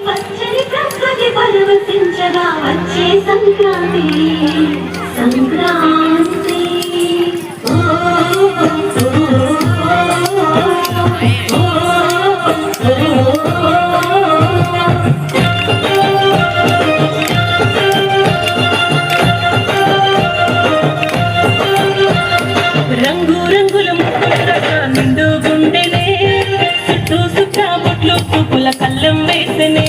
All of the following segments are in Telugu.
పచ్చని ప్రకృతి పరవశించగా వచ్చే సంక్రాంతి సంక్రాంతి రంగు రంగుల నిండు గుండెనే చుట్టూ సుట్టా బొట్లు పువ్వుల కళ్ళం వేసనే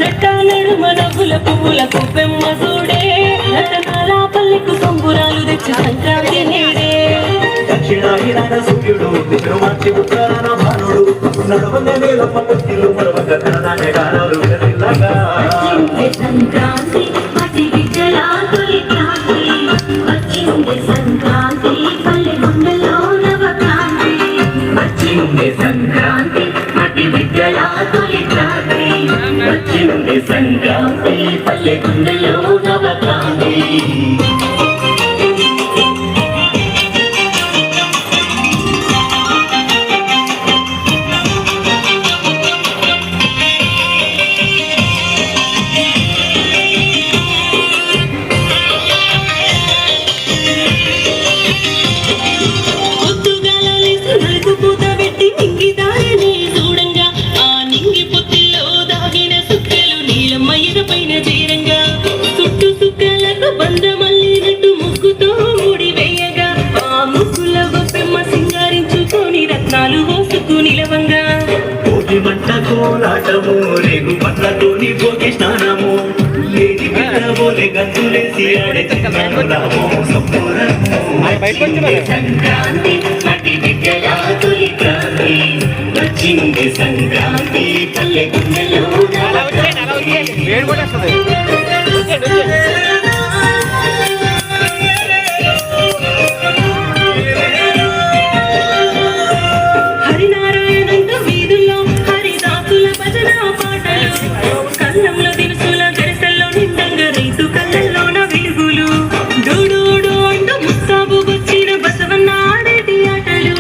నట్ట నడుమ నవ్వుల పువ్వుల కుప్పెమ్మ చూడే రతనాల పల్లెకు సంబురాలు తెచ్చి సంక్రాంతి నేడే దక్షిణాయన సూర్యుడు విక్రమార్చి ఉత్తరాన భానుడు నడవందే వేల పట్టులు మరొక కథనాగాలు సంక్రాంతి మటి బిడ్డల తొలి క్రాంతి వచ్చింది సంక్రాంతి పల్లె గుండెలో నవక్రాంతి వచ్చింది సంక్రాంతి మటి బిడ్డల తొలి క్రాంతి వచ్చింది సంక్రాంతి పల్లె గుండెలో నవక్రాంతి పైన చేరంగా చుట్టు సుక్కలకు బంధమల్లినట్టు ముగ్గుతో ముడి వేయగా ఆ ముగ్గుల గొప్పెమ్మ సింగారించుకొని రత్నాలు మోసుకు నిలవంగా భోగి మంట కోలాటము రేగు పండ్లతోని భోగి స్నానము లేని బిడ్డబోలే గంతులేసి ఆడే చిన్నారులము సంక్రాంతి మటి బిడ్డల తొలి క్రాంతి వచ్చింది సంక్రాంతి పల్లె గుండెలో హరినారాయణంతో వీధుల్లో హరిదాసుల భజన పాటలు కన్నంలో దినుసుల గరిసెల్లో నిండంగా రైతు కళ్ళల్లోన వెలుగులు డూడూడు అంటూ ముస్తాబు వచ్చిన బసవన్న ఆడేటి ఆటలు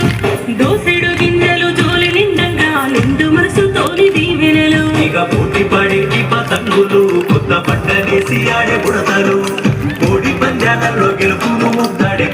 దోసెడు గింజలు జోలి నిండంగా నిండు మనసుతోని దీవెనలు ఇక పూర్తి పడేటి పతంగులు కొత్త బట్టలేసి ఆడే బుడతలు కోడి పంజాలలో గెలుపును ముద్దాడే